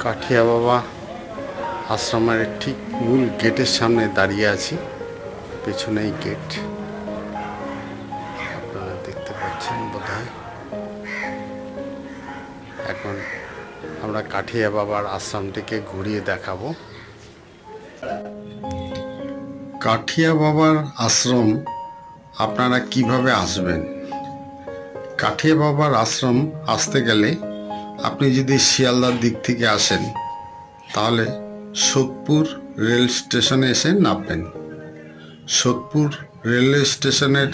কাঠিয়া বাবা আশ্রমের ঠিক মূল গেটের সামনে দাঁড়িয়ে আছি। পেছনেই গেট, আপনারা দেখতে পাচ্ছেন বোধহয়। এখন আমরা কাঠিয়া বাবার আশ্রমটিকে ঘুরিয়ে দেখাবো। কাঠিয়া বাবার আশ্রম আপনারা কিভাবে আসবেন? কাঠিয়া বাবার আশ্রম আসতে গেলে আপনি যদি শিয়ালদার দিক থেকে আসেন তাহলে সোদপুর রেল স্টেশনে এসে নামবেন। সোদপুর রেলওয়ে স্টেশনের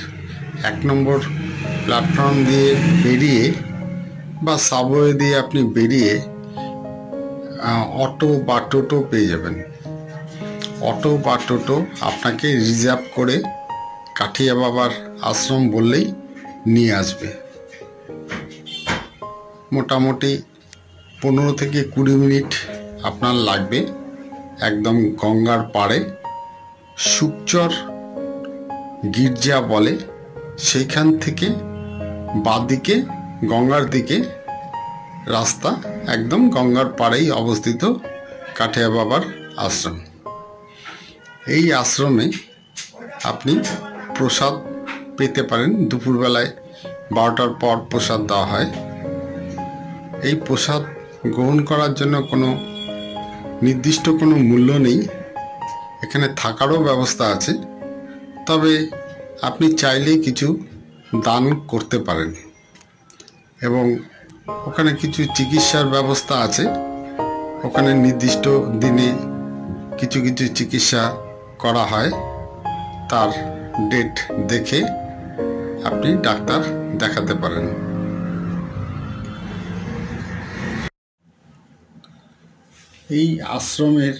1 নম্বর প্ল্যাটফর্ম দিয়ে বেরিয়ে বা সাবওয়ে দিয়ে আপনি বেরিয়ে অটো বা টোটো পেয়ে যাবেন। অটো বা টোটো আপনাকে রিজার্ভ করে কাঠিয়া বাবার আশ্রম বললেই নিয়ে আসবে। মোটামুটি 15 থেকে 20 মিনিট আপনার লাগবে। একদম গঙ্গার পাড়ে সুকচর গির্জা বলে, সেইখান থেকে বাঁদিকে গঙ্গার দিকে রাস্তা, একদম গঙ্গার পাড়েই অবস্থিত কাঠিয়া বাবার আশ্রম। এই আশ্রমে আপনি প্রসাদ পেতে পারেন। দুপুরবেলায় 12টার পর প্রসাদ দেওয়া হয়। এই প্রসাদ গ্রহণ করার জন্য কোনো নির্দিষ্ট কোনো মূল্য নেই। এখানে থাকারও ব্যবস্থা আছে, তবে আপনি চাইলে কিছু দান করতে পারেন এবং ওখানে কিছু চিকিৎসার ব্যবস্থা আছে। ওখানে নির্দিষ্ট দিনে কিছু কিছু চিকিৎসা করা হয়। তার ডেট দেখে আপনি ডাক্তার দেখাতে পারেন। এই আশ্রমের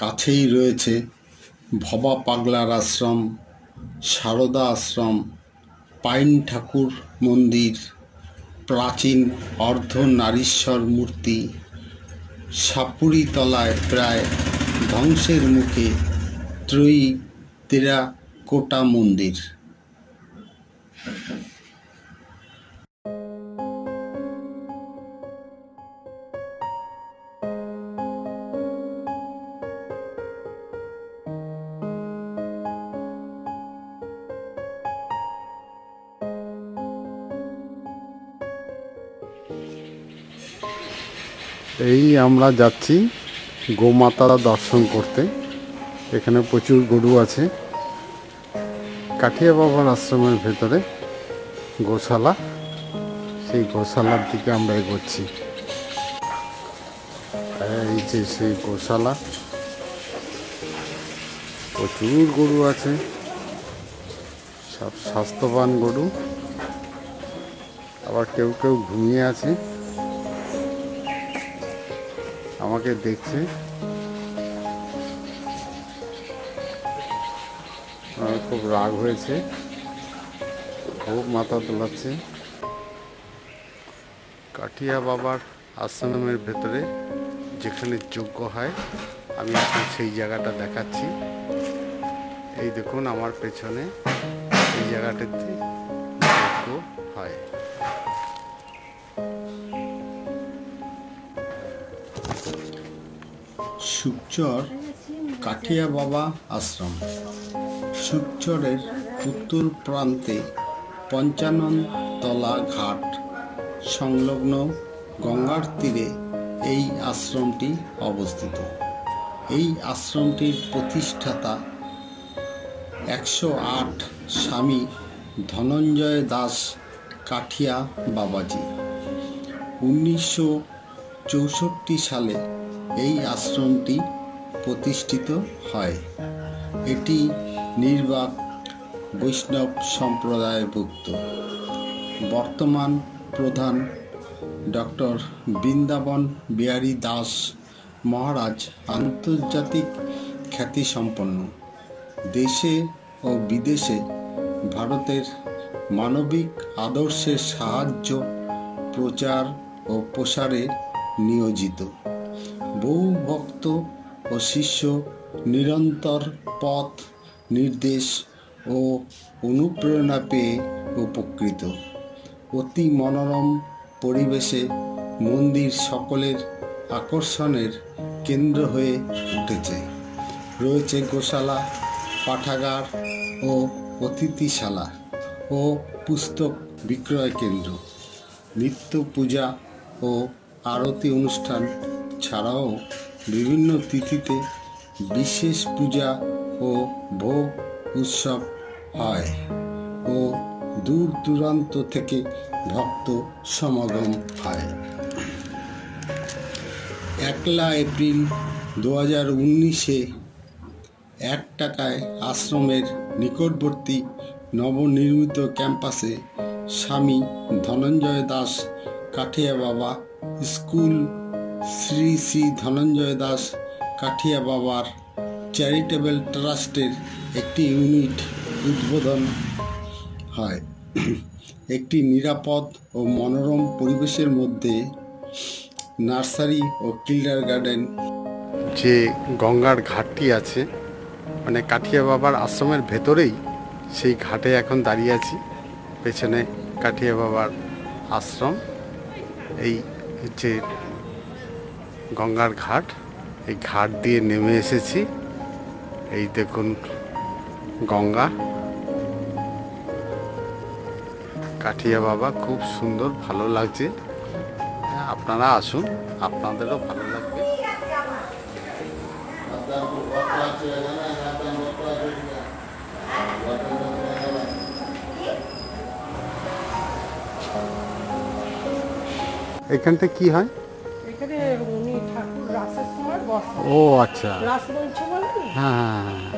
কাছেই রয়েছে ভবা পাগলার আশ্রম, সারদা আশ্রম, পাইন ঠাকুর মন্দির, প্রাচীন অর্ধনারীশ্বর মূর্তি, সাপুরিতলায় প্রায় ধ্বংসের মুখে ত্রয়ী টেরাকোটা মন্দির। এই আমরা যাচ্ছি গোমাতা দর্শন করতে। এখানে প্রচুর গরু আছে। কাঠিয়া বাবার আশ্রমের ভেতরে গোশালা, সেই গোশালার দিকে আমরা এগোচ্ছি। এই যে সেই গোশালা, প্রচুর গরু আছে, সব স্বাস্থ্যবান গরু। আবার কেউ কেউ ঘুমিয়ে আছে, আমাকে দেখছে। আমার খুব রাগ হয়েছে, খুব মাথা তোলাচ্ছে। কাঠিয়া বাবার আশ্রমের ভেতরে যেখানে যজ্ঞ হয়, আমি এখন সেই জায়গাটা দেখাচ্ছি। এই দেখুন আমার পেছনে এই জায়গাটাতে যজ্ঞ হয়। সুকচর কাঠিয়া বাবা আশ্রম। সুকচরের উত্তর প্রান্তে 55 তলা ঘাট সংলগ্ন গঙ্গার তীরে এই আশ্রমটি অবস্থিত। এই আশ্রমটির প্রতিষ্ঠাতা 108 স্বামী ধনঞ্জয় দাস কাঠিয়া বাবাজি। 1964 সালে এই আশ্রমটি প্রতিষ্ঠিত হয়। এটি নির্বাক বৈষ্ণব সম্প্রদায়ভুক্ত। বর্তমান প্রধান ডক্টর বৃন্দাবন বিহারী দাস মহারাজ আন্তর্জাতিক খ্যাতিসম্পন্ন। দেশে ও বিদেশে ভারতের মানবিক আদর্শের সাহায্য, প্রচার ও প্রসারে নিয়োজিত। বহু ভক্ত ও শিষ্য নিরন্তর পথ নির্দেশ ও অনুপ্রেরণা পেয়ে উপকৃত। অতি মনোরম পরিবেশে মন্দির সকলের আকর্ষণের কেন্দ্র হয়ে উঠেছে। রয়েছে গোশালা, পাঠাগার ও অতিথিশালা ও পুস্তক বিক্রয় কেন্দ্র। নিত্য পূজা ও আরতি অনুষ্ঠান ছাড়াও বিভিন্ন তিথিতে বিশেষ পূজা ও ভোগ উৎসব হয় ও দূর দূরান্ত থেকে ভক্ত সমাগম হয়। 1 এপ্রিল 2019-এ 1 টাকায় আশ্রমের নিকটবর্তী নবনির্মিত ক্যাম্পাসে স্বামী ধনঞ্জয় দাস কাঠিয়া বাবা স্কুল, শ্রী শ্রী ধনঞ্জয় দাস কাঠিয়া বাবার চ্যারিটেবল ট্রাস্টের একটি ইউনিট উদ্বোধন হয়। একটি নিরাপদ ও মনোরম পরিবেশের মধ্যে নার্সারি ও কিন্ডারগার্টেন, যে গঙ্গার ঘাটটি আছে, মানে কাঠিয়া বাবার আশ্রমের ভেতরেই সেই ঘাটে এখন দাঁড়িয়ে আছি। পেছনে কাঠিয়া বাবার আশ্রম, এই হচ্ছে গঙ্গার ঘাট। এই ঘাট দিয়ে নেমে এসেছি। এই দেখুন গঙ্গা, কাঠিয়া বাবা, খুব সুন্দর, ভালো লাগছে। আপনারা আসুন, আপনাদেরও ভালো লাগবে। এখানটা কি হয়? এখানে উনি ঠাকুর রাসের সময় বসে। ও আচ্ছা, রাস মঞ্চ বলে না? হ্যাঁ হ্যাঁ হ্যাঁ।